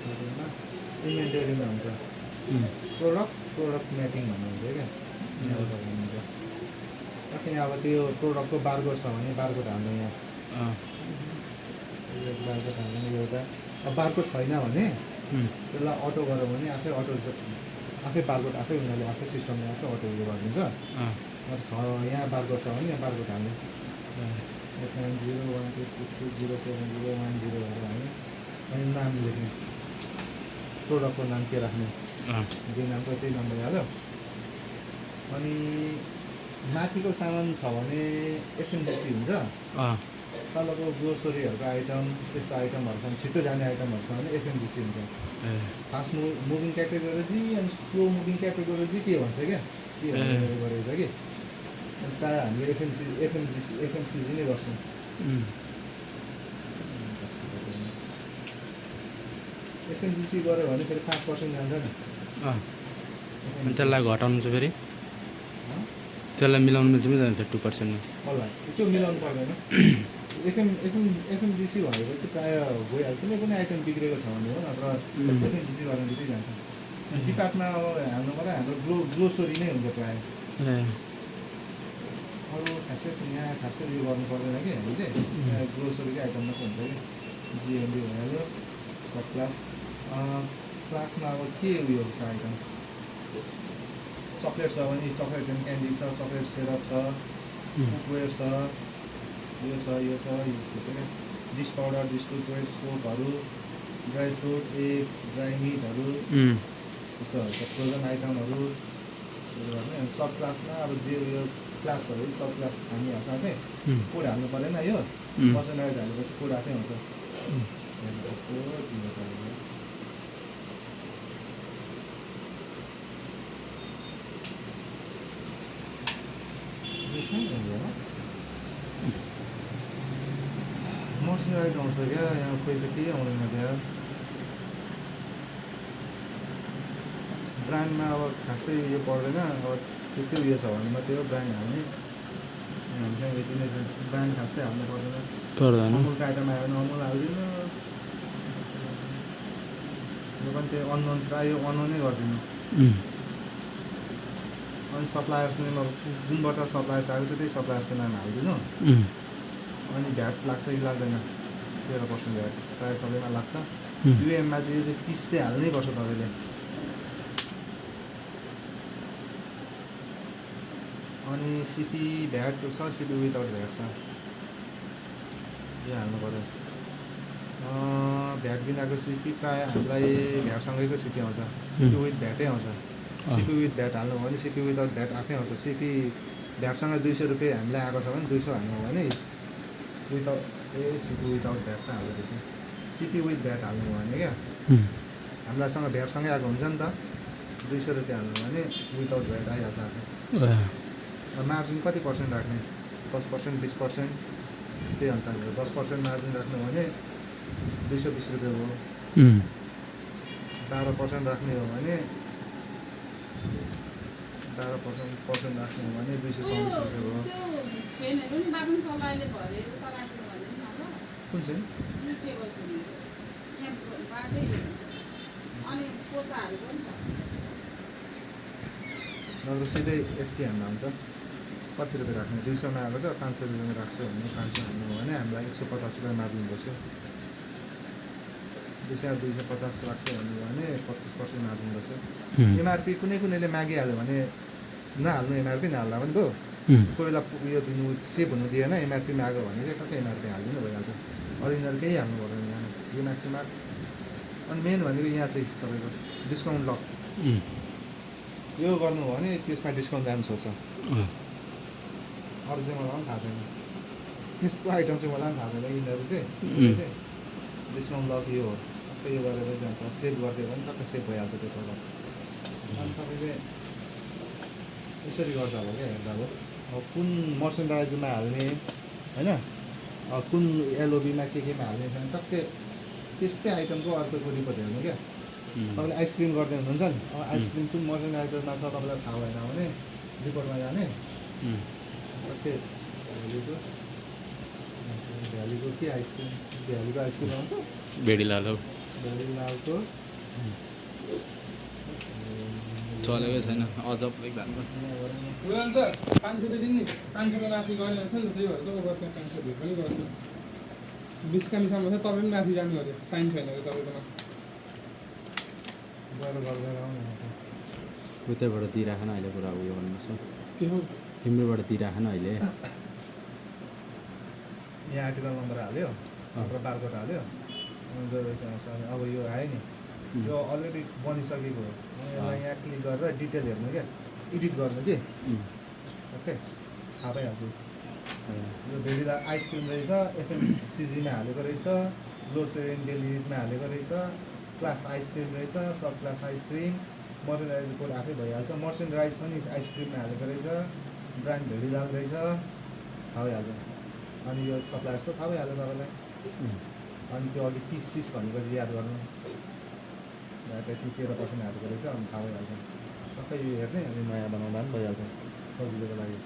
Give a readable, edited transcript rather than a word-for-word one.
तपाईँमा इन्भेन्टरीमा हुन्छ product mapping भन्नुहुन्छ क्या यहाँबाट भन्नुहुन्छ टक्कै अब त्यो प्रोडक्टको बारकोड छ भने बारकोड हाल्नु यहाँ बारकोड हाल्नु एउटा अब बारकोड छैन भने त्यसलाई अटो गऱ्यो भने आफै बारकोड आफै उनीहरूले आफै सिस्टमले आफै अटो उयो गरिदिन्छ छ यहाँ बारकोड छ भने यहाँ बारकोड हाल्नु 89012620701 हाल्नु अनि नाम लेख्ने प्रोडक्टको नाम के राख्ने जो नामको त्यही नम्बर हाल्यो अनि माथिको सामान छ भने एसएनडिसी हुन्छ तलको ग्रोसरीहरूको आइटम त्यस्तो आइटमहरू छ छिटो जाने आइटमहरू छ भने एफएमडिसी हुन्छ फास्ट मुभिङ क्याटेगोरी अनि स्लो मुभिङ क्याटेगोरी के भन्छ क्या के गरेको छ कि प्रायः हामीले एफएमसिजी नै गर्छौँ एसएनडिसी गऱ्यो भने फेरि 5% जान्छ नि त्यसलाई घटाउनु चाहिँ फेरि त्यसलाई मिलाउनु मिल्छ 2%. त्यो मिलाउनु पर्दैन एफएमजिसी भनेपछि प्रायः गइहाल्छ कुनै आइटम बिग्रेको छ भने हो नत्र एफएमजिसी गर्न दिँदै जान्छ डिपार्टमा अब हाम्रो मलाई हाम्रो ग्रोसरी नै हुन्छ प्रायः अरू खासै यहाँ खासै उयो गर्नु पर्दैन कि हामीले ग्रोसरीकै आइटम मात्रै हुन्छ कि जिएमडी भइहाल्यो सब क्लासमा अब के उयो छ आइटम चक्लेट छ भने चक्लेट एन्ड क्यान्डी छ चक्लेट सिरप छ कुकवेयर छ यो छ यस्तो छ क्या डिस पाउडर बिस्कुट ब्रेड सोपहरू ड्राई फ्रुट एग ड्राई मिटहरू यस्तोहरू छ फ्रोजन आइटमहरू गर्ने सब क्लासमा अब जे उयो क्लासहरू सब क्लास छानिहाल्छ आफै कोड हाल्नु परेन यो पर्सनलाइज हालेपछि कोड आफै आउँछ मोर्सराइज आउँछ क्या यहाँ कोही त केही आउँदैन त्यहाँ ब्रान्डमा अब खासै उयो पर्दैन अब त्यस्तै उयो छ भने मात्रै हो ब्रान्ड हाल्ने हुन्छ यति नै ब्रान्ड खासै हाल्नु पर्दैन अमुलको आइटम आयो भने अमुल हालिदिनु यो पनि त्यो अननोन प्रायः यो अननोनै गरिदिनु अनि सप्लायर्स नेम अब जुनबाट सप्लायर्स आएको छ त्यही सप्लायर्सको नाम हालिदिनु अनि भ्याट लाग्छ कि लाग्दैन 13% भ्याट प्रायः सबैमा लाग्छ युएममा चाहिँ यो चाहिँ पिस चाहिँ हाल्नै पर्छ तपाईँले अनि सिपी भ्याट छ सिपी विदाउट भ्याट छ यो हाल्नु पऱ्यो भ्याट बिनाको सिपी प्रायः हामीलाई भ्याटसँगैको सिपी आउँछ सिपी विथ भ्याटै आउँछ सिपी विथ भ्याट हाल्नु भने सिपी विदाउट भ्याट आफै आउँछ सिपी भ्याटसँग 200 रुपियाँ हामीलाई आएको छ भने 200 हाल्नु भने विदाउट सिपी विदाउट भ्याट त हाल्दैछ सिपी विथ भ्याट हाल्नु भने क्या हामीलाईसँग भ्याटसँगै आएको हुन्छ नि त 200 रुपियाँ हाल्नु भने विदाउट भ्याट आइहाल्छ आफै मार्जिन कति पर्सेन्ट राख्ने 10% 20% त्यही अनुसारले 10% मार्जिन राख्नु भने 220 रुपियाँ हो 12% राख्ने हो भने 12% राख्ने हो भने 240 रुपियाँ हो कुन चाहिँ सिधै यस्तै हाल्नु हुन्छ कति रुपियाँ राख्ने 200 मा आएको छ 500 रुपियाँमा राख्छु भने 500 हाल्नु हो भने हामीलाई 150 रुपियाँ मार्जिन बस्यो 250 राख्छु भन्नु भने 25% मार्जिन बस्यो एमआरपी कुनैले मागिहाल्यो भने नहाल्नु एमआरपी नहाल्दा पनि भयो कोही बेला उयो दिनु सेभ हुनु दिएन एमआरपी माग्यो भने चाहिँ टक्कै एमआरपी हालिदिनु भइहाल्छ अरिजिनल केही हाल्नु पर्दैन यहाँ यो म्याक्सिमम अनि मेन भनेको यहाँ चाहिँ तपाईँको डिस्काउन्ट लक यो गर्नु हो भने त्यसमा डिस्काउन्ट जानु सक्छ अरू चाहिँ मलाई पनि थाहा छैन त्यस्तो आइटम चाहिँ मलाई पनि थाहा छैन यिनीहरू चाहिँ डिस्काउन्ट लक यो हो टक्कै यो गरेर जान्छ सेभ गरिदियो भने टक्कै सेभ भइहाल्छ त्यो प्रडक्ट अनि तपाईँले यसरी गर्दा होला क्या हेर्दा अब कुन मर्चेन्डाइजमा हाल्ने होइन कुन एलओबीमा केमा हाल्ने छ भने टक्कै त्यस्तै आइटमको अर्को रिपोर्ट हेर्नु क्या तपाईँले आइसक्रिम गर्दै हुनुहुन्छ नि अब आइसक्रिम कुन मर्चेन्डाइजमा छ तपाईँलाई थाहा भएन भने रिपोर्टमा जाने टक्कै भ्यालीको के आइसक्रिम भ्यालीको आइसक्रिम आउँछ भेडीलाल हो भेडीलालको चलेकै छैन अजब भएको रोयल सर 500 रुपियाँ दिनु नि 500 को माथि गरिरहेछ नि त्यही भएर त ओभर 500 भेट पनि गर्छ 20 कामीसम्म चाहिँ तपाईँ पनि माथि जानु अरे साइन छैन अरे तपाईँकोमा गएर गर्दै आउनु उतैबाट दिइराख न अहिले पुरा उयो भन्नुहोस् हो के हो तिम्रोबाट दिइराख न अहिले यहाँ आर्टिकल नम्बर हाल्यो र बारकोड हाल्यो अब यो आयो नि यो अलरेडी बनिसकेको हो यसलाई यहाँ क्लिक गरेर डिटेल हेर्नु क्या एडिट गर्नु कि ओके थाहा भइहाल्छ यो भेडीला आइसक्रिम रहेछ एफएमसिजीमा हालेको रहेछ लो सेरेन डेलिभरीमा हालेको रहेछ क्लास आइसक्रिम रहेछ सब क्लास आइसक्रिम मर्चेन्डाइज कोड आफै भइहाल्छ मर्चेन्डाइज पनि आइसक्रिममा हालेको रहेछ ब्रान्ड भेडीलाल रहेछ थाहा भइहाल्छ अनि यो सप्लायर जस्तो थाहा भइहाल्यो तपाईँलाई अनि त्यो अलिक पिस भनेपछि याद गर्नु त्यति 13% हालेको रहेछ अनि थाहा भइहाल्छ सबै यो हेर्ने अनि नयाँ बनाउँदा पनि भइहाल्छ सजिलोको लागि